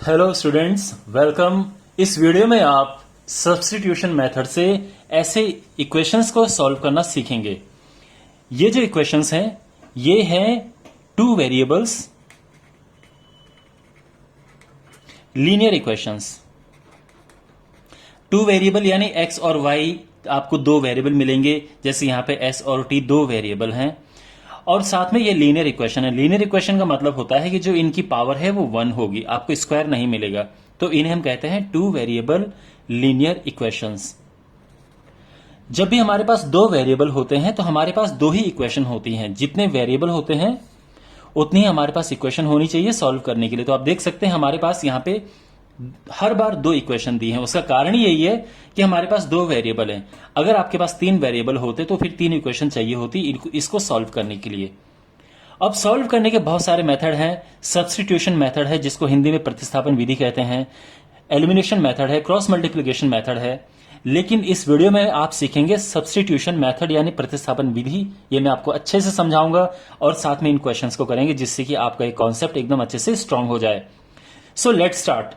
Hello students, welcome. इस video में आप सब्स्टिट्यूशन मेथड से ऐसे इक्वेशंस को सॉल्व करना सीखेंगे। ये जो इक्वेशंस हैं ये हैं two variables linear equations. Two variable यानी x और y, आपको दो वेरिएबल मिलेंगे, जैसे यहां पे s और t दो वेरिएबल हैं, और साथ में ये लीनियर इक्वेशन है। लीनियर इक्वेशन का मतलब होता है कि जो इनकी पावर है वो 1 होगी, आपको स्क्वायर नहीं मिलेगा, तो इन्हें हम कहते हैं टू वेरिएबल लीनियर इक्वेशंस। जब भी हमारे पास दो वेरिएबल होते हैं तो हमारे पास दो ही इक्वेशन होती हैं। जितने वेरिएबल होते हैं उतनी ही हमारे पास इक्वेशन होनी चाहिए सॉल्व करने के लिए। तो आप देख सकते हैं हमारे पास यहां पे हर बार दो इक्वेशन दी हैं। उसका कारण यही है कि हमारे पास दो वेरिएबल हैं। अगर आपके पास तीन वेरिएबल होते तो फिर तीन इक्वेशन चाहिए होती इसको सॉल्व करने के लिए। अब सॉल्व करने के बहुत सारे मेथड हैं। सब्स्टिट्यूशन मेथड है, जिसको हिंदी में प्रतिस्थापन विधि कहते हैं। एलिमिनेशन मेथड है, क्रॉस मल्टीप्लिकेशन मेथड है। लेकिन इस वीडियो में आप सीखेंगे सब्स्टिट्यूशन मेथड यानी प्रतिस्थापन विधि। ये मैं आपको अच्छे से समझाऊंगा और साथ में इन क्वेश्चंस को करेंगे, जिससे कि आपका एक कॉन्सेप्ट एकदम अच्छे से स्ट्रांग हो जाए। So let's start.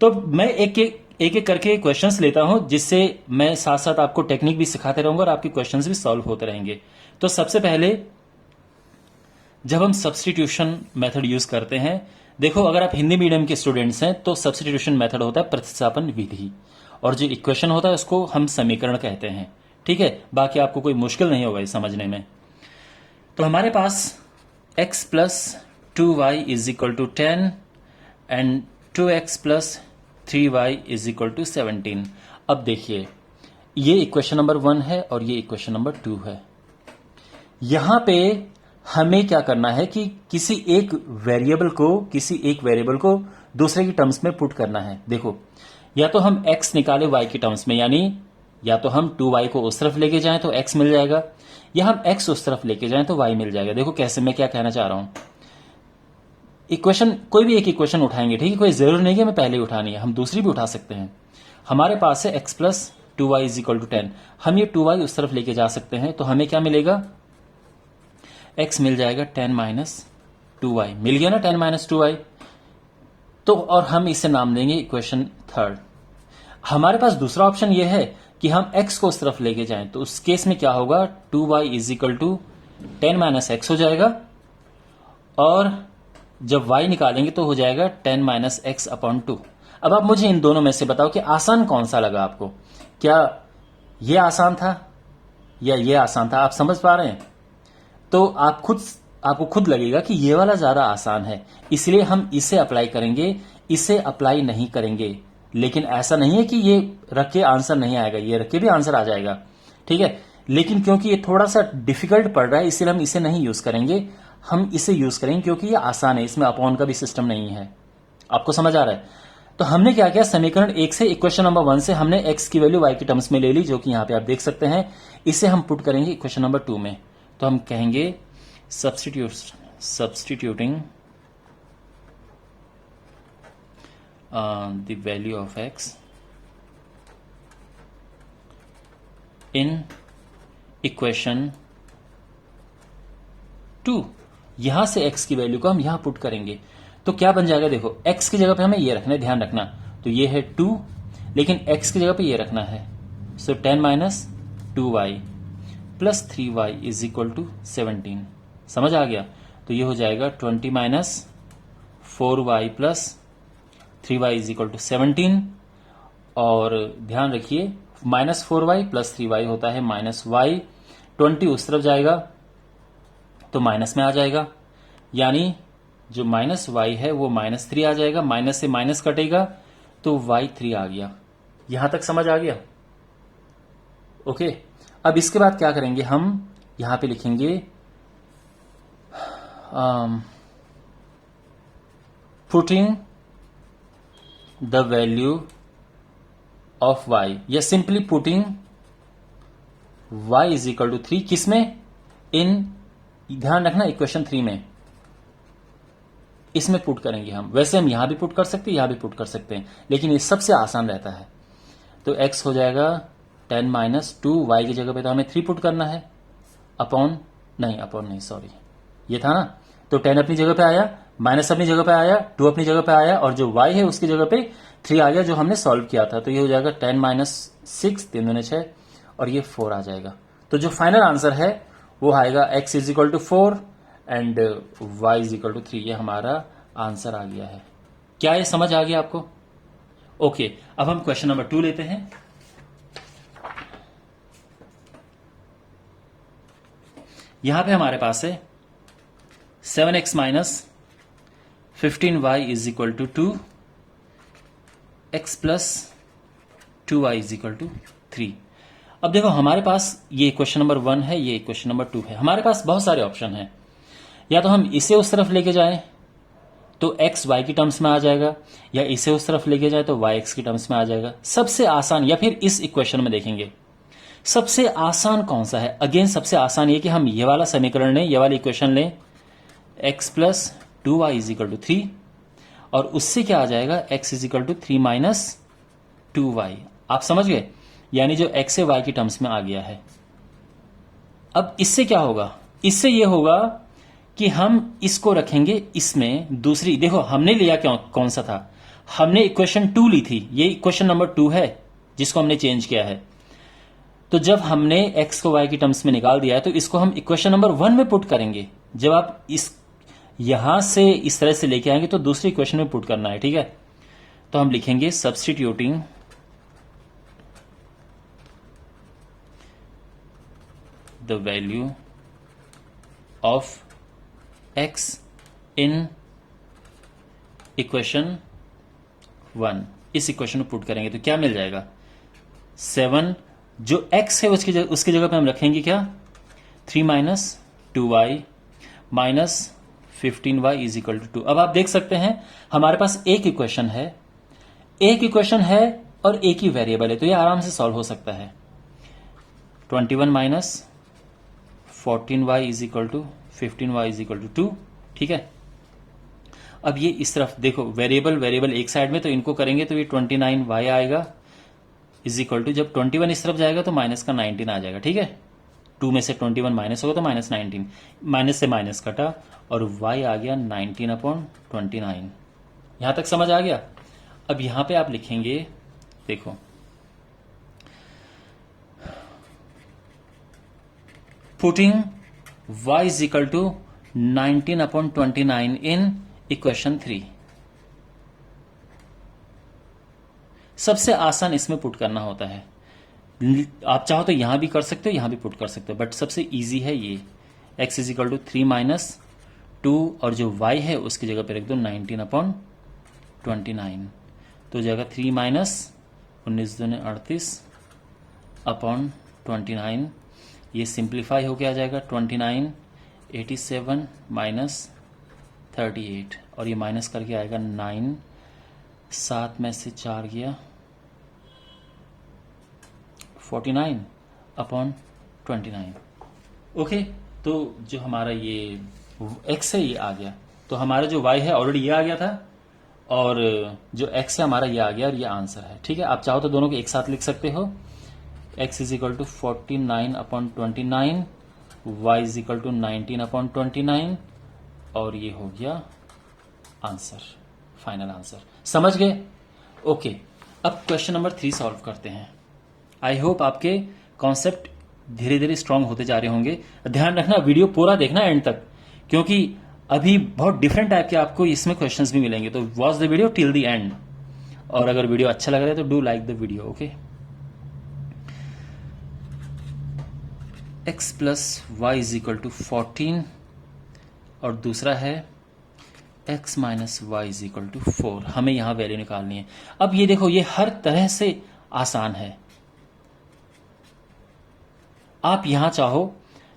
तो मैं एक एक करके क्वेश्चंस लेता हूं, जिससे मैं साथ साथ आपको टेक्निक भी सिखाते रहूंगा और आपके क्वेश्चंस भी सॉल्व होते रहेंगे। तो सबसे पहले जब हम सब्स्टिट्यूशन मेथड यूज करते हैं, देखो अगर आप हिंदी मीडियम के स्टूडेंट्स हैं तो सब्स्टिट्यूशन मेथड होता है प्रतिस्थापन विधि, और जो इक्वेशन होता है उसको हम समीकरण कहते हैं। ठीक है, बाकी आपको कोई मुश्किल नहीं होगा इस समझने में। तो हमारे पास x plus 2y is equal to 10 and 2x plus 3y is equal to 17। अब देखिए, ये इक्वेशन नंबर 1 है और ये इक्वेशन नंबर 2 है। यहां पे हमें क्या करना है कि किसी एक वेरिएबल को दूसरे की टर्म्स में पुट करना है। देखो, या तो हम x निकाले y की टर्म्स में, यानी या तो हम 2y को उस तरफ लेके जाएं तो x मिल जाएगा, या हम x उस तरफ लेके जाएं तो y मिल जाएगा। देखो कैसे, मैं क्या कहना चाह रहा हूं। इक्वेशन, कोई भी एक इक्वेशन उठाएंगे, ठीक है, कोई जरूरी नहीं कि हमें पहले उठानी है, हम दूसरी भी उठा सकते हैं। हमारे पास है x plus 2y is equal to 10। हम ये 2y उस तरफ लेके जा सकते हैं, तो हमें क्या मिलेगा, x मिल जाएगा 10 माइनस 2y। मिल गया ना 10 माइनस 2y। तो और हम इसे नाम देंगे इक्वेशन थर्ड। हमारे पास दूसरा ऑप्शन यह है कि हम x को उस तरफ लेके जाएं, तो उस केस में क्या होगा, 2y is equal to 10 minus x हो जाएगा, और जब y निकालेंगे तो हो जाएगा 10 माइनस एक्स अपॉन 2। अब आप मुझे इन दोनों में से बताओ कि आसान कौन सा लगा आपको। क्या ये आसान था या ये आसान था? आप समझ पा रहे हैं? तो आपको खुद लगेगा कि ये वाला ज्यादा आसान है, इसलिए हम इसे अप्लाई करेंगे, इसे अप्लाई नहीं करेंगे। लेकिन ऐसा नहीं है कि ये रख के आंसर नहीं आएगा, ये रख के भी आंसर आ जाएगा, ठीक है। लेकिन क्योंकि ये थोड़ा सा डिफिकल्ट पड़ रहा है, इसलिए हम इसे नहीं यूज करेंगे। हम इसे यूज करेंगे क्योंकि ये आसान है, इसमें अपॉन का भी सिस्टम नहीं है। आपको समझ आ रहा है? तो हमने क्या किया, समीकरण 1 से इक्वेशन नंबर 1 से हमने x की वैल्यू y की टर्म्स में ले ली, जो कि यहां पे आप देख सकते हैं। इसे हम पुट करेंगे इक्वेशन नंबर 2 में। तो हम कहेंगे substituting the value of x in equation 2। यहां से x की वैल्यू को हम यहां पुट करेंगे, तो क्या बन जाएगा, देखो x की जगह पे हमें ये रखना है, ध्यान रखना। तो ये है 2, लेकिन x की जगह पे ये रखना है। So 10 minus 2y plus 3y is equal to 17। समझ आ गया? तो ये हो जाएगा 20 minus 4y plus 3y is equal to 17। और ध्यान रखिए, माइनस 4y प्लस 3y होता है माइनस y। 20 उस तरफ जाएगा तो माइनस में आ जाएगा, यानी जो माइनस y है वो माइनस 3 आ जाएगा। माइनस से माइनस कटेगा तो y 3 आ गया। यहां तक समझ आ गया? ओके। अब इसके बाद क्या करेंगे, हम यहां पे लिखेंगे putting the value of y, या simply putting y is equal to 3। किसमें? इन, ध्यान रखना, इक्वेशन 3 में, इसमें पुट करेंगे हम। वैसे हम यहां भी पुट कर सकते हैं, यहां भी पुट कर सकते हैं, लेकिन ये सबसे आसान रहता है। तो x हो जाएगा 10 माइनस 2, y की जगह पे तो हमें 3 पुट करना है, अपॉन नहीं, सॉरी, ये था ना। तो 10 अपनी जगह पे आया, माइनस अपनी जगह पे आया, 2 अपनी जगह पे आया, और जो y है उसकी जगह पे 3 आ गया जो हमने सॉल्व किया था। तो ये हो जाएगा 10 माइनस 6, 3 दूने 6, और ये 4 आ जाएगा। तो जो फाइनल आंसर है वो आएगा x is equal to 4 and y is equal to 3। ये हमारा आंसर आ गया है। क्या ये समझ आ गया आपको? ओके, अब हम क्वेश्चन नंबर 2 लेते हैं। यहां पे हमारे पास है 7x minus 15y is equal to 2, x plus 2y is equal to 3। अब देखो हमारे पास ये क्वेश्चन नंबर 1 है, ये क्वेश्चन नंबर 2 है। हमारे पास बहुत सारे ऑप्शन हैं, या तो हम इसे उस तरफ लेके जाएं तो x y की टर्म्स में आ जाएगा, या इसे उस तरफ लेके जाए तो y x की टर्म्स में आ जाएगा। सबसे आसान, या फिर इस इक्वेशन में देखेंगे सबसे आसान कौन सा है? अगेन सबसे आसान ये कि हम ये वाला समीकरण लें, ये वाली इक्वेशन लें, x plus 2y is equal to 3, और उससे क्या आ जाएगा x is equal to 3 minus 2y। आप समझ गए? यानी जो x है y की टर्म्स में आ गया है। अब इससे क्या होगा? इससे ये होगा कि हम इसको रखेंगे इसमें दूसरी। देखो हमने लिया क्या, कौन सा था? हमने इक्वेशन 2 ली थी, ये इक्वेशन नंबर 2 है जिसको हमने चेंज किया है। तो जब हमने x को y की टर्म्स में निकाल दिया है तो इसको हम इक्वेशन नंबर 1 में पुट करेंगे। जब आप इस यहां से इस तरह से लेके आएंगे तो दूसरी इक्वेशन में पुट करना है, ठीक है? तो हम लिखेंगे substituting the value of x in equation 1, इस इक्वेशन में पुट करेंगे तो क्या मिल जाएगा? 7 जो x है उसकी जगह पे हम रखेंगे क्या? 3 minus 2y minus 15y is equal to 2। अब आप देख सकते हैं हमारे पास एक इक्वेशन है और एक ही वेरिएबल है, तो ये आराम से सॉल्व हो सकता है। 21 minus 14y is equal to 15y is equal to 2, ठीक है? अब ये इस तरफ देखो, वेरिएबल एक साइड में, तो इनको करेंगे तो ये 29y आएगा इज इक्वल टू, जब 21 इस तरफ जाएगा तो माइनस का 19 आ जाएगा, ठीक है? 2 में से 21 माइनस होगा तो माइनस 19, माइनस से माइनस कटा और y आ गया 19/29। यहां तक समझ आ गया? अब यहां पे आप लिखेंगे, देखो putting y is equal to 19/29 in equation 3। सबसे आसान इसमें पुट करना होता है। आप चाहो तो यहां भी कर सकते हो, यहां भी पुट कर सकते हो, बट सबसे इजी है ये। x is equal to 3 minus 2 और जो y है उसकी जगह पे रख दो 19/29, तो जगह 3 माइनस 19 दूने 38 अपॉन 29, ये सिंप्लीफाई होके आ जाएगा 29 87 माइनस 38, और ये माइनस करके आएगा 9, 7 में से 4 गया 49/29। ओके, तो जो हमारा ये x है ये आ गया, तो हमारा जो y है ऑलरेडी ये आ गया था, और जो x है हमारा ये आ गया, और ये आंसर है, ठीक है? आप चाहो तो दोनों को एक साथ लिख सकते हो। x is equal to 49/29, y is equal to 19/29, और ये हो गया आंसर, फाइनल आंसर। समझ गए? ओके, अब क्वेश्चन नंबर 3 सॉल्व करते हैं। आई होप आपके कॉन्सेप्ट धीरे धीरे स्ट्रांग होते जा रहे होंगे। ध्यान रखना, वीडियो पूरा देखना एंड तक, क्योंकि अभी बहुत डिफरेंट टाइप के आपको इसमें क्वेश्चंस भी मिलेंगे। तो watch the video till the end, और अगर वीडियो अच्छा लग रहा है तो do like the video. Okay, x plus y is equal to 14, और दूसरा है x minus y is equal to 4। हमें यहां वैल्यू निकालनी है। अब ये देखो, ये हर तरह से आसान है। आप यहां चाहो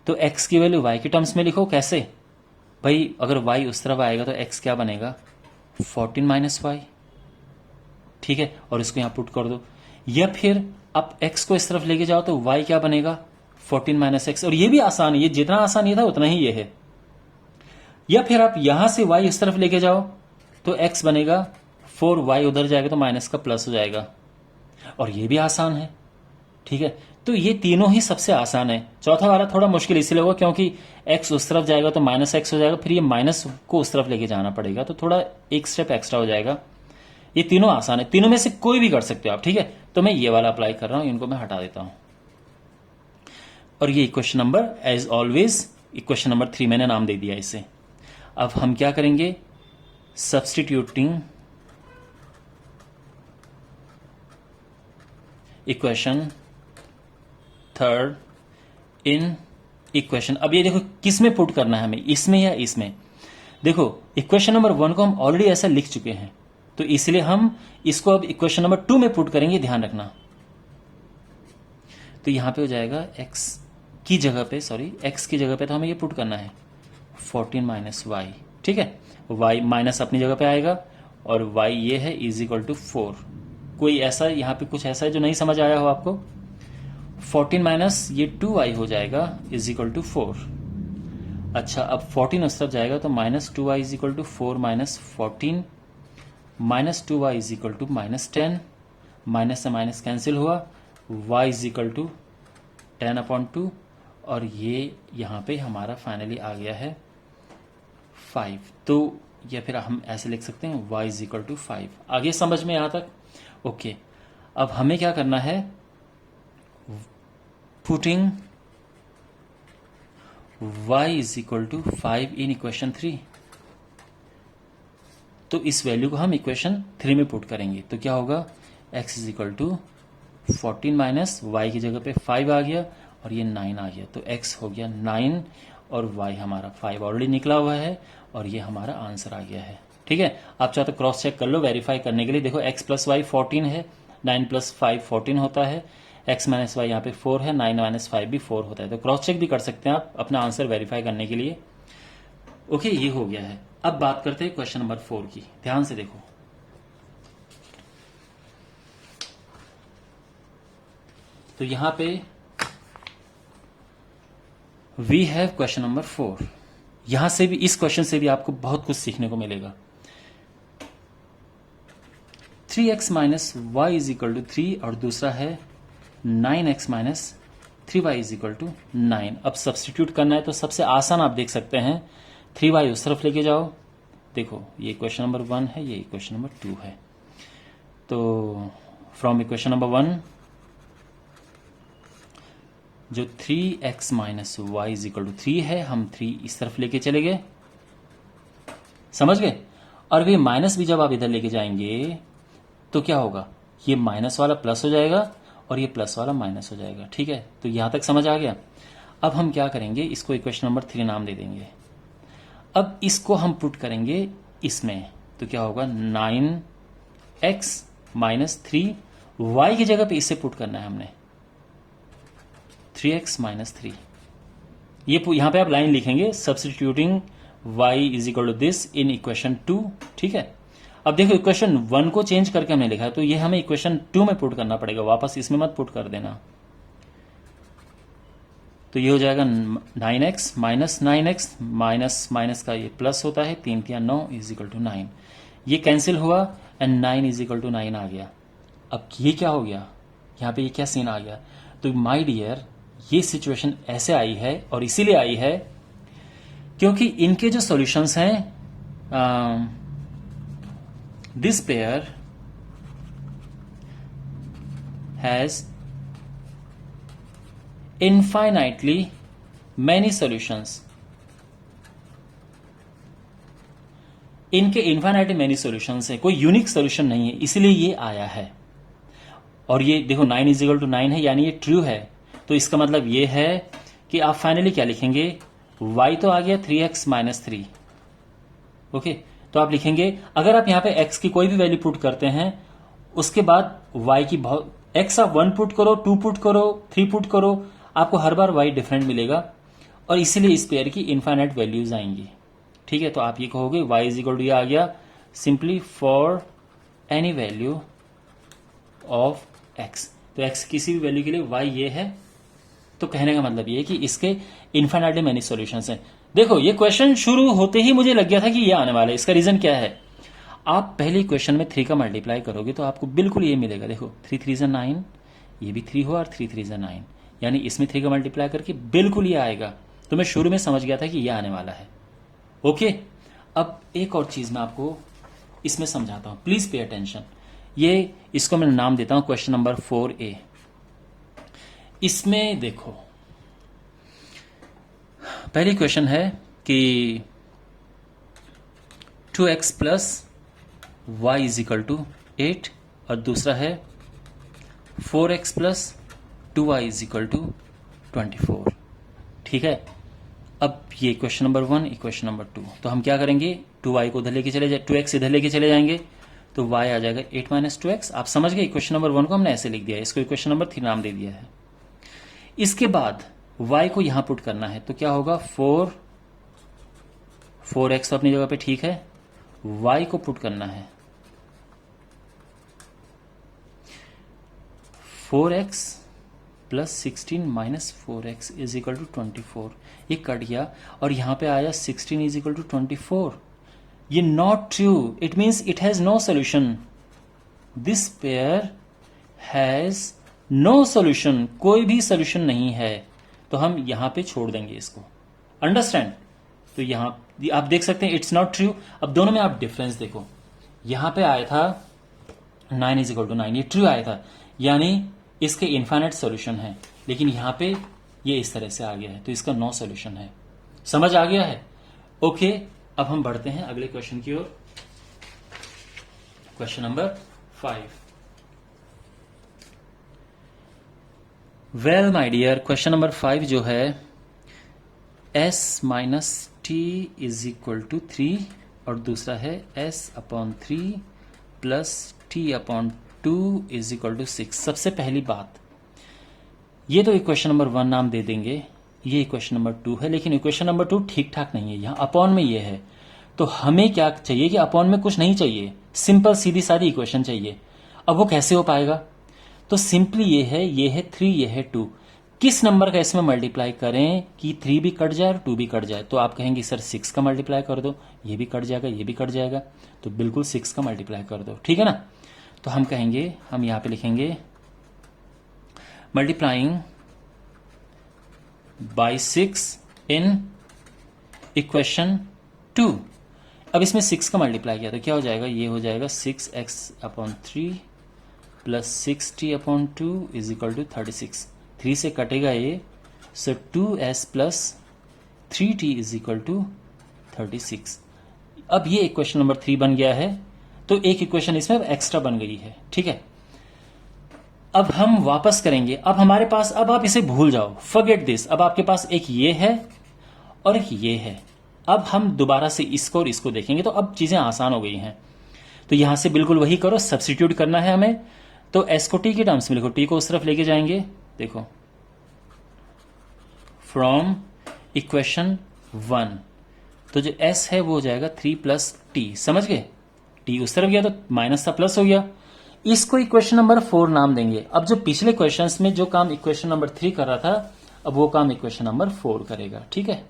तो x की वैल्यू y की टर्म्स में लिखो। कैसे भाई? अगर y उस तरफ आएगा तो x क्या बनेगा? 14 माइनस वाई, ठीक है? और इसको यहां पुट कर दो। या फिर आप x को इस तरफ लेके जाओ तो y क्या बनेगा? 14 माइनस एक्स। और ये भी आसान है, ये जितना आसान ये था उतना ही ये है। या फिर आप यहां से y इस तरफ लेके जाओ तो x बनेगा 4, y उधर जाएगा तो माइनस का प्लस हो जाएगा, और ये भी आसान है, ठीक है? तो ये तीनों ही सबसे आसान है। चौथा वाला थोड़ा मुश्किल इसलिए होगा क्योंकि x उस तरफ जाएगा तो -x हो जाएगा, फिर ये माइनस को उस तरफ लेके जाना पड़ेगा, तो थोड़ा एक स्टेप एक्स्ट्रा हो जाएगा। ये तीनों आसान है, तीनों में से कोई भी कर सकते हो आप, ठीक है। तो मैं ये वाला अप्लाई कर रहा हूं, इनको मैं हटा देता हूं। और ये equation number as always equation number 3 मैंने नाम दे दिया इसे। अब हम क्या करेंगे, substituting equation third in equation. अब ये देखो किस में पुट करना है हमें, इसमें या इसमें। देखो इक्वेशन नंबर 1 को हम ऑलरेडी ऐसा लिख चुके हैं, तो इसलिए हम इसको अब इक्वेशन नंबर 2 में पुट करेंगे, ध्यान रखना। तो यहां पे हो जाएगा x की जगह पे, सॉरी x की जगह पे तो हमें ये पुट करना है 14 माइनस वाई, ठीक है। y माइनस अपनी जगह पे आएगा और y ये है इज इक्वल टू 4। कोई ऐसा यहाँ पे कुछ ऐसा है जो नहीं समझ आया हो आपको? 14 माइनस ये 2y हो जाएगा इज इक्वल टू 4। अच्छा, अब 14 उस तरफ जाएगा तो -2y is equal to 4 minus 14, -2y is equal to -10, minus से माइनस कैंसिल हुआ, y इज इक्वल टू 10/2, और ये यहाँ पे हमारा फाइनली आ गया है 5। तो या फिर हम ऐसे लिख सकते हैं y इज इक्वल टू 5। आगे समझ में यहाँ तक? ओके। अब हमें क्या करना है, putting y is equal to 5 in equation 3। तो इस वैल्यू को हम इक्वेशन 3 में पुट करेंगे, तो क्या होगा, x is equal to 14 minus y की जगह पे 5 आ गया और ये 9 आ गया, तो x हो गया 9 और y हमारा 5 ऑलरेडी निकला हुआ है और ये हमारा आंसर आ गया है, ठीक है। आप चाहे तो क्रॉस चेक कर लो वेरीफाई करने के लिए। देखो x प्लस वाई 14 है, 9 प्लस 5 14 होता है, x माइनस वाई यहाँ पे 4 है, 9 माइनस 5 भी 4 होता है। तो क्रॉस चेक भी कर सकते हैं आप अपना आंसर वेरीफाई करने के लिए। ओके, ये हो गया है। अब बात करते हैं क्वेश्चन नंबर 4 की, ध्यान से देखो। तो यहां पे वी हैव क्वेश्चन नंबर 4। यहां से भी, इस क्वेश्चन से भी आपको बहुत कुछ सीखने को मिलेगा। 3x minus y is equal to 3 और दूसरा है 9x minus 3y is equal to 9। अब सब्सटीट्यूट करना है तो सबसे आसान आप देख सकते हैं, 3y उस तरफ लेके जाओ। देखो ये इक्वेशन नंबर 1 है, ये इक्वेशन नंबर 2 है। तो फ्रॉम इक्वेशन नंबर 1 जो 3x minus y is equal to 3 है, हम 3 इस तरफ लेके चले गए, समझ गए। और भी माइनस भी जब आप इधर लेके जाएंगे तो क्या होगा, ये माइनस वाला प्लस हो जाएगा और ये प्लस वाला माइनस हो जाएगा, ठीक है। तो यहां तक समझ आ गया। अब हम क्या करेंगे, इसको इक्वेशन नंबर 3 नाम दे देंगे। अब इसको हम पुट करेंगे इसमें, तो क्या होगा 9x माइनस 3y की जगह पे इसे पुट करना है हमने 3x माइनस 3। ये यहां पे आप लाइन लिखेंगे substituting y is equal to this in equation 2, ठीक है। अब देखो इक्वेशन 1 को चेंज करके हमने लिखा है, तो ये हमें इक्वेशन 2 में पुट करना पड़ेगा, वापस इसमें मत पुट कर देना। तो ये हो जाएगा 9x minus 9x minus minus का ये प्लस होता है, 3 3 9 इज इक्वल टू 9। ये कैंसिल हुआ एंड 9 इज इक्वल टू 9 आ गया। अब ये क्या हो गया, यहाँ पे ये क्या सीन आ गया। तो माय डियर, ये सिचुएशन ऐसे आई है और इसीलिए आई है क्योंकि इनके जो सॉल्यूशंस हैं, this pair has infinitely many solutions। इनके infinitely many solutions है, कोई यूनिक सोल्यूशन नहीं है, इसलिए ये आया है। और ये देखो 9 इज इक्वल टू 9 है, यानी ये ट्रू है। तो इसका मतलब ये है कि आप फाइनली क्या लिखेंगे, y तो आ गया 3x माइनस 3। ओके, तो आप लिखेंगे, अगर आप यहां पे x की कोई भी वैल्यू पुट करते हैं, उसके बाद y की बहुत, x आप 1 पुट करो, 2 पुट करो, 3 पुट करो, आपको हर बार y डिफरेंट मिलेगा और इसीलिए इस पेयर की इनफाइनाइट वैल्यूज आएंगी, ठीक है। तो आप ये कहोगे y इज इक्वल टू, ये आ गया simply for any value of x। तो x किसी भी वैल्यू के लिए y ये है। तो कहने का मतलब ये है कि इसके इनफाइनाइटली मेनी सॉल्यूशंस हैं। देखो ये क्वेश्चन शुरू होते ही मुझे लग गया था कि ये आने वाला है। इसका रीजन क्या है, आप पहले क्वेश्चन में 3 का मल्टीप्लाई करोगे तो आपको बिल्कुल ये मिलेगा। देखो 3 3 9, ये भी 3 हुआ और 3 3 9, यानी इसमें 3 का मल्टीप्लाई करके बिल्कुल ये आएगा। तो मैं शुरू में समझ गया था कि ये आने वाला है। ओके, अब एक और चीज मैं आपको इसमें समझाता हूं, प्लीज पे अटेंशन। ये इसको मैं नाम देता हूं क्वेश्चन नंबर 4A। इसमें देखो, पहली क्वेश्चन है कि 2x plus y is equal to 8 और दूसरा है 4x plus 2y is equal to 24। ठीक है, अब ये क्वेश्चन नंबर 1, इक्वेशन नंबर 2। तो हम क्या करेंगे, 2y को उधर लेके चले जाए, 2x इधर लेके चले जाएंगे तो y आ जाएगा 8 माइनस 2x। आप समझ गए, इक्वेशन नंबर 1 को हमने ऐसे लिख दिया है, इसको इक्वेशन नंबर 3 नाम दे दिया है। इसके बाद y को यहां पुट करना है तो क्या होगा, 4x तो अपनी जगह पे ठीक है, y को पुट करना है 4x plus 16 minus 4x is equal to 24। ये कट गया और यहां पे आया 16 इज इक्वल टू 24। ये not true, it means it has no solution. This pair has no solution, कोई भी सोल्यूशन नहीं है। तो हम यहां पे छोड़ देंगे इसको, अंडरस्टैंड। तो यहां आप देख सकते हैं इट्स नॉट ट्रू। अब दोनों में आप डिफरेंस देखो, यहां पे आया था 9 इज इक्वल टू 9, ये ट्रू आया था, यानी इसके इनफाइनाइट सॉल्यूशन है। लेकिन यहां पे ये इस तरह से आ गया है तो इसका नो सॉल्यूशन है। समझ आ गया है? ओके, अब हम बढ़ते हैं अगले क्वेश्चन की ओर, question number 5। Well my dear, question number 5 जो है s minus T is equal to 3 और दूसरा है s upon 3 plus T upon 2 is equal to 6। सबसे पहली बात, ये तो इक्वेशन नंबर 1 नाम दे देंगे, ये इक्वेशन नंबर 2 है, लेकिन इक्वेशन नंबर 2 ठीक ठाक नहीं है, यहां अपॉन में ये है। तो हमें क्या चाहिए कि अपॉन में कुछ नहीं चाहिए, सिंपल सीधी सादी इक्वेशन चाहिए। अब वो कैसे हो पाएगा, तो सिंपली ये है 3, ये है 2। किस नंबर का इसमें मल्टीप्लाई करें कि 3 भी कट जाए और 2 भी कट जाए। तो आप कहेंगे सर 6 का मल्टीप्लाई कर दो, ये भी कट जाएगा, ये भी कट जाएगा, तो बिल्कुल 6 का मल्टीप्लाई कर दो, ठीक है ना। तो हम कहेंगे, हम यहां पे लिखेंगे मल्टीप्लाइंग बाई 6 इन इक्वेशन 2। अब इसमें 6 का मल्टीप्लाई किया तो क्या हो जाएगा, ये हो जाएगा 6x upon 3 plus 6t upon 2 is equal to 36। 3 से कटेगा ये, so 2s plus 3t is equal to 36। अब ये इक्वेशन नंबर 3 बन गया है, तो एक इक्वेशन इसमें एक्स्ट्रा बन गई है, ठीक है। अब हम वापस करेंगे, अब हमारे पास, अब आप इसे भूल जाओ, फॉरगेट दिस। अब आपके पास एक ये है और एक ये है। अब हम दोबारा से इसको और इसको देखेंगे, तो अब चीजें आसान हो गई हैं। तो यहां से बिल्कुल वही करो, सब्स्टिट्यूट करना है हमें। तो s को t के टर्म्स में लिखो, t को उस तरफ लेके जाएंगे, देखो फ्रॉम इक्वेशन 1, तो जो s है वो हो जाएगा 3 प्लस टी, समझ गए। t उस तरफ गया तो माइनस था, प्लस हो गया। इसको इक्वेशन नंबर 4 नाम देंगे। अब जो पिछले क्वेश्चंस में जो काम इक्वेशन नंबर 3 कर रहा था, अब वो काम इक्वेशन नंबर 4 करेगा, ठीक है।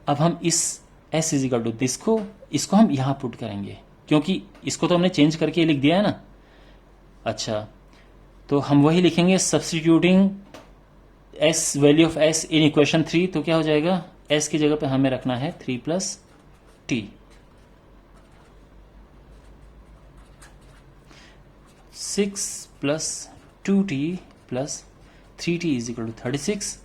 अब हम इस s इजिकल टू दिस को, इसको हम यहां पुट करेंगे, क्योंकि इसको तो हमने चेंज करके लिख दिया है ना। अच्छा, तो हम वही लिखेंगे, substituting s, value of s in equation 3। तो क्या हो जाएगा, s की जगह पे हमें रखना है 3 plus t, 6 plus 2t plus 3t is equal to 36,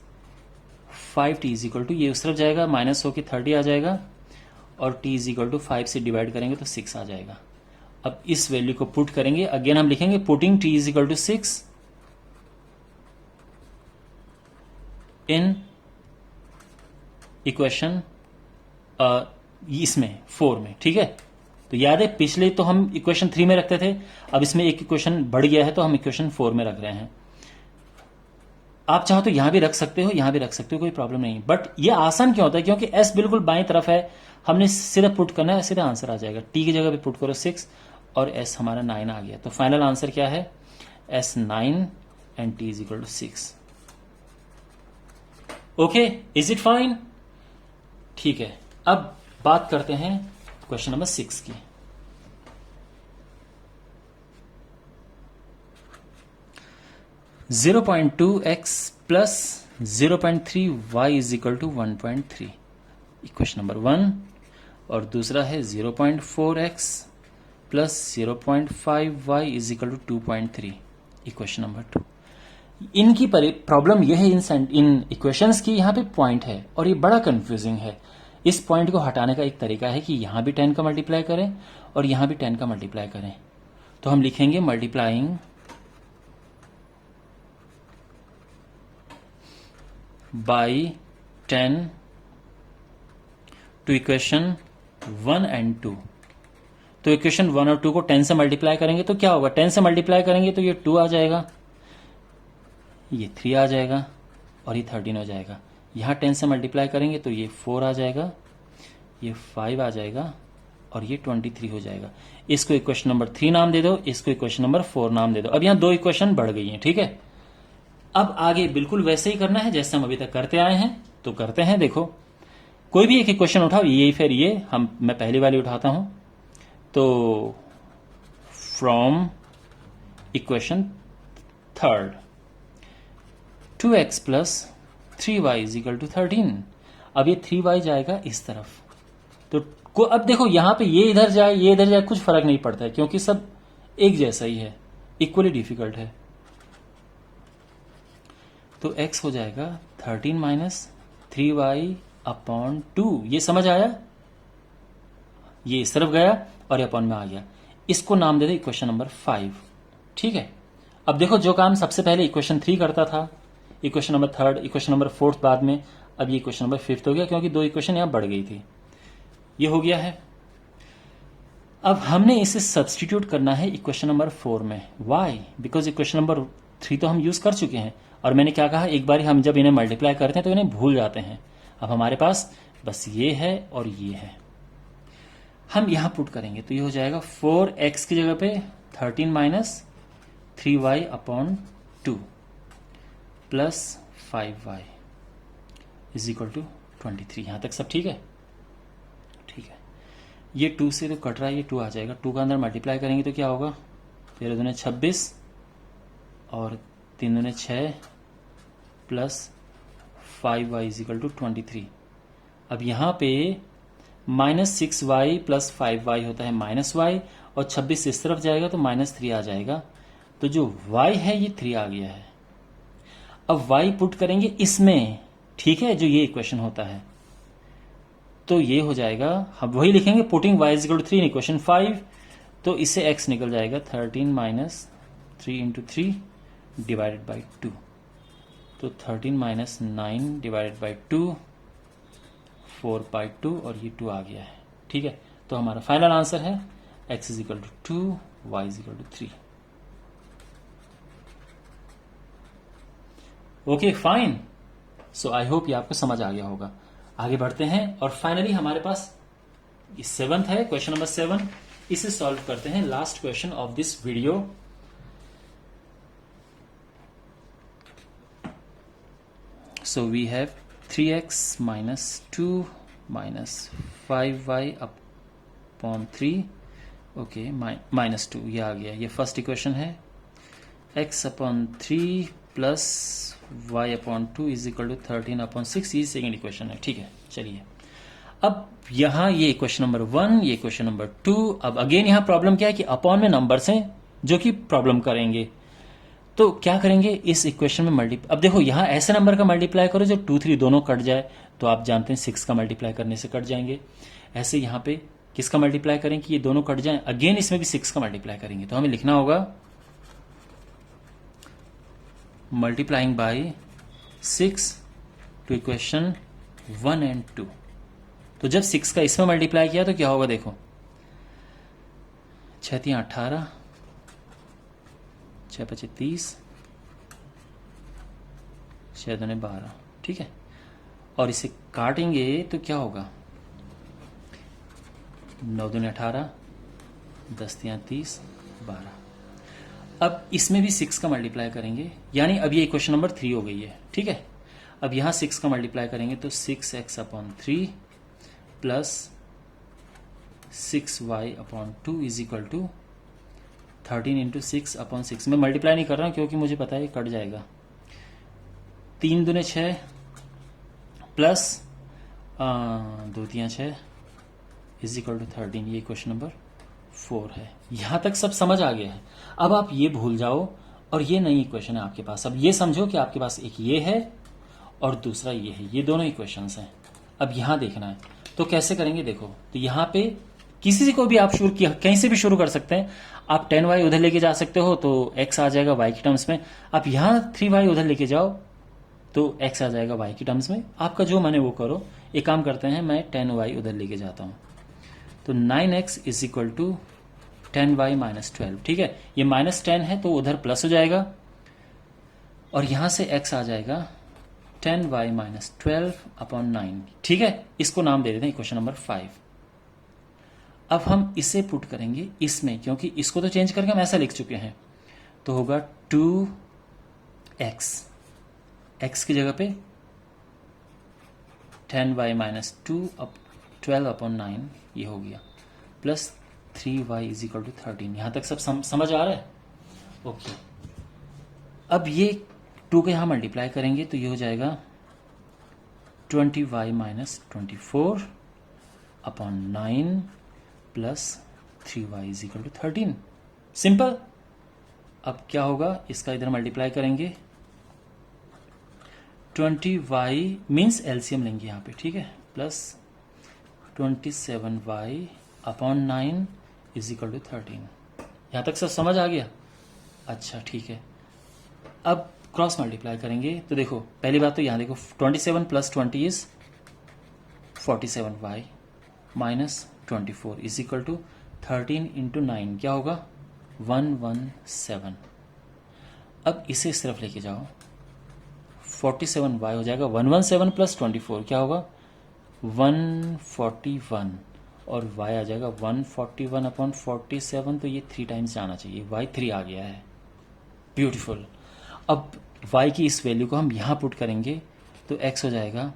5t is equal to, ये उस तरफ जाएगा, माइनस होकर 30 आ जाएगा, और t इज इक्वल टू 5 से डिवाइड करेंगे तो 6 आ जाएगा। अब इस वैल्यू को पुट करेंगे, अगेन हम लिखेंगे putting t is equal to 6 in equation इसमें 4 में, ठीक है। तो याद है पिछले तो हम इक्वेशन 3 में रखते थे, अब इसमें एक इक्वेशन बढ़ गया है तो हम इक्वेशन 4 में रख रहे हैं। आप चाहो तो यहां भी रख सकते हो, यहां भी रख सकते हो, कोई प्रॉब्लम नहीं। बट ये आसान क्यों होता है, क्योंकि s बिल्कुल बाईं तरफ है, हमने सीधा पुट करना है, सीधा आंसर आ जाएगा। t की जगह पे पुट करो 6 और s हमारा 9 आ गया। तो फाइनल आंसर क्या है, s 9 and t is equal to 6। Okay, is it fine? ठीक है, अब बात करते हैं क्वेश्चन नंबर 6 की। 0.2x plus 0.3y is equal to 1.3, equation number 1। और दूसरा है 0.4x plus 0.5y is equal to 2.3, equation number 2। इनकी प्रॉब्लम यह है, इन इक्वेशंस की यहाँ पे पॉइंट है और ये बड़ा कंफ्यूजिंग है। इस पॉइंट को हटाने का एक तरीका है कि यहां भी 10 का मल्टीप्लाई करें और यहां भी 10 का मल्टीप्लाई करें। तो हम लिखेंगे multiplying by 10 to equation 1 and 2। तो इक्वेशन 1 और 2 को 10 से मल्टीप्लाई करेंगे तो क्या होगा, 10 से मल्टीप्लाई करेंगे तो ये 2 आ जाएगा, ये 3 आ जाएगा और ये 13 हो जाएगा। यहां 10 से मल्टीप्लाई करेंगे तो ये 4 आ जाएगा, ये 5 आ जाएगा और ये 23 हो जाएगा। इसको इक्वेशन नंबर 3 नाम दे दो, इसको इक्वेशन नंबर 4 नाम दे दो। अब यहां 2 इक्वेशन बढ़ गई हैं, ठीक है। अब आगे बिल्कुल वैसे ही करना है जैसे हम अभी तक करते आए हैं। तो करते हैं, देखो कोई भी एक इक्वेशन उठाओ, ये फिर ये मैं पहली वाली उठाता हूं। तो from equation third 2x plus 3y is equal to 13। अब ये 3y जाएगा इस तरफ, तो अब देखो यहां पे ये इधर जाए ये इधर जाए कुछ फर्क नहीं पड़ता है क्योंकि सब एक जैसा ही है, इक्वली डिफिकल्ट है। तो x हो जाएगा 13 माइनस 3y अपॉन 2। ये समझ आया, ये इस तरफ गया और ये अपॉन में आ गया। इसको नाम दे दे इक्वेशन नंबर 5, ठीक है। अब देखो जो काम सबसे पहले इक्वेशन 3 करता था, इक्वेशन नंबर 3, इक्वेशन नंबर 4 बाद में, अब ये इक्वेशन नंबर 5 हो गया क्योंकि 2 इक्वेशन यहां बढ़ गई थी। ये हो गया है। अब हमने इसे सब्सटीट्यूट करना है इक्वेशन नंबर 4 में। वाई? बिकॉज इक्वेशन नंबर 3 तो हम यूज कर चुके हैं और मैंने क्या कहा, एक बार हम जब इन्हें मल्टीप्लाई करते हैं तो इन्हें भूल जाते हैं। अब हमारे पास बस ये है और ये है, हम यहां पुट करेंगे तो ये हो जाएगा 4x की जगह पे 13 minus 3y upon 2 plus 5y is equal to 23। यहां तक सब ठीक है? ठीक है। ये 2 से तो कट रहा है, ये 2 आ जाएगा। 2 का अंदर मल्टीप्लाई करेंगे तो क्या होगा, 13 दूने 26 और 3 दूने 6 plus 5y is equal to 23। अब यहां पे माइनस 6y प्लस 5y होता है माइनस y, और 26 इस तरफ जाएगा तो माइनस 3 आ जाएगा। तो जो y है ये 3 आ गया है। अब y पुट करेंगे इसमें, ठीक है, जो ये इक्वेशन होता है, तो ये हो जाएगा, हम वही लिखेंगे putting y is equal to 3 in equation 5। तो इससे x निकल जाएगा 13 माइनस 3 इंटू 3 डिवाइडेड बाई 2। तो 13 माइनस 9 डिवाइडेड बाई 2 4/2 और ये 2 आ गया है, ठीक है। तो हमारा फाइनल आंसर है x is equal to 2, y is equal to 3। Okay fine. So I hope ये आपको समझ आ गया होगा। आगे बढ़ते हैं और फाइनली हमारे पास 7th है, क्वेश्चन नंबर 7। इसे सॉल्व करते हैं, last question of this video. So we have 3x minus 2 minus 5y upon 3, okay, minus 2 ये आ गया। ये फर्स्ट इक्वेशन है। x upon 3 plus y upon 2 is equal to 13 upon 6, ये सेकेंड इक्वेशन है, ठीक है। चलिए अब यहां ये इक्वेशन नंबर 1, ये इक्वेशन नंबर 2। अब अगेन यहां प्रॉब्लम क्या है कि अपॉन में नंबर्स हैं जो कि प्रॉब्लम करेंगे। तो क्या करेंगे, इस इक्वेशन में अब देखो यहां ऐसे नंबर का मल्टीप्लाई करो जो 2 3 दोनों कट जाए, तो आप जानते हैं 6 का मल्टीप्लाई करने से कट जाएंगे। ऐसे यहां पे किसका मल्टीप्लाई करें कि ये दोनों कट जाएं, अगेन इसमें भी 6 का मल्टीप्लाई करेंगे। तो हमें लिखना होगा multiplying by 6 to equation 1 and 2। तो जब 6 का इसमें मल्टीप्लाई किया तो क्या होगा, देखो 6 3 18, 6 5 30, 6 2 12, ठीक है। और इसे काटेंगे तो क्या होगा, 9 2 18, 10 3 30, 12। अब इसमें भी 6 का मल्टीप्लाई करेंगे, यानी अब ये इक्वेशन नंबर 3 हो गई है, ठीक है। अब यहां 6 का मल्टीप्लाई करेंगे तो 6x upon 3 plus 6y upon 2 is equal to 13 into 6/6 में मल्टीप्लाई नहीं कर रहा हूं क्योंकि मुझे पता है ये कट जाएगा। 3 दूने 6 प्लस 2 तियां 6 इज इक्वल टू 13। ये क्वेश्चन नंबर 4 है। यहां तक सब समझ आ गया है। अब आप ये भूल जाओ और ये नई इक्वेशन है आपके पास। अब ये समझो कि आपके पास एक ये है और दूसरा ये है, ये दोनों इक्वेशंस हैं। अब यहां देखना है तो कैसे करेंगे देखो। तो यहां पे किसी से को भी आप शुरू किया कहीं से भी शुरू कर सकते हैं। आप 10y उधर लेके जा सकते हो तो x आ जाएगा y की टर्म्स में। आप यहां 3y उधर लेके जाओ तो x आ जाएगा y की टर्म्स में। आपका जो माने वो करो। एक काम करते हैं, मैं 10y उधर लेके जाता हूं तो 9x is equal to 10y minus 12। ठीक है, ये -10 है तो उधर प्लस हो जाएगा और यहां से x आ जाएगा 10y माइनस 12/9। ठीक है, इसको नाम दे देते हैं इक्वेशन नंबर 5। अब हम इसे पुट करेंगे इसमें, क्योंकि इसको तो चेंज करके हम ऐसा लिख चुके हैं। तो होगा 2x, x की जगह पे 10y माइनस 12/9 ये हो गया, plus 3y is equal to 13। यहां तक सब समझ आ रहा है? ओके। अब ये 2 के यहां मल्टीप्लाई करेंगे तो ये हो जाएगा 20y minus 24/9 plus 3y is equal to 13। Simple. अब क्या होगा, इसका इधर मल्टीप्लाई करेंगे 20y मीन्स एलसीएम लेंगे यहां पे। ठीक है, plus 27y/9 is equal to 13। यहां तक सब समझ आ गया? अच्छा ठीक है। अब क्रॉस मल्टीप्लाई करेंगे तो देखो, पहली बात तो यहां देखो 27 plus 20 is 47y minus 24 is equal to 13 into 9 क्या होगा 117। अब इसे सिर्फ लेके जाओ 47y हो जाएगा 117 प्लस 24 क्या होगा 141 और y आ जाएगा 141/47। तो ये 3 टाइम्स जाना चाहिए, y 3 आ गया है। ब्यूटीफुल। अब y की इस वैल्यू को हम यहां पुट करेंगे तो x हो जाएगा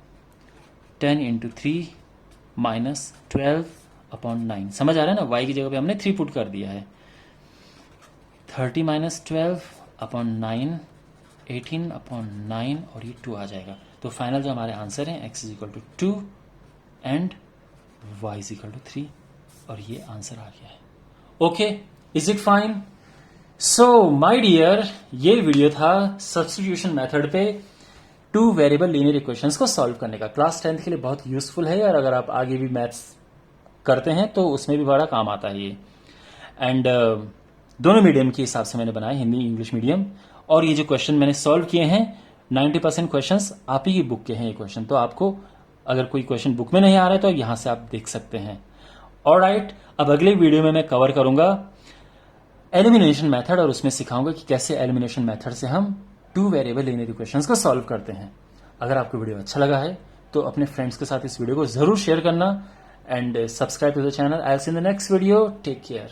10 इंटू 3 माइनस 12/9। समझ आ रहा है ना, y की जगह पे हमने 3 पुट कर दिया है। 30 माइनस 12/9 18/9 और ये 2 आ जाएगा। तो फाइनल जो हमारे आंसर है x is equal to 2 and y is equal to 3 और ये आंसर आ गया है। Okay, is it fine? So my dear, ये वीडियो था सब्स्टिट्यूशन मेथड पे 2 वेरिएबल लीनियर इक्वेशंस को सॉल्व करने का। क्लास 10th के लिए बहुत यूजफुल है और अगर आप आगे भी मैथ्स करते हैं तो उसमें भी बड़ा काम आता है ये। एंड दोनों मीडियम के हिसाब से मैंने बनाए, हिंदी इंग्लिश मीडियम। और ये जो क्वेश्चन मैंने सॉल्व किए हैं 90% क्वेश्चंस आप ही की बुक के हैं ये क्वेश्चन। तो आपको अगर कोई क्वेश्चन बुक में नहीं आ रहा है तो यहां से आप देख सकते हैं। ऑलराइट, अब अगले वीडियो में मैं कवर करूंगा एलिमिनेशन मेथड और उसमें सिखाऊंगा कि कैसे एलिमिनेशन मेथड से हम 2 वेरिएबल लीनियर इक्वेशंस को सॉल्व करते हैं। अगर आपको वीडियो अच्छा लगा है तो अपने फ्रेंड्स के साथ इस वीडियो को जरूर शेयर करना and subscribe to the channel. I will see in the next video. Take care.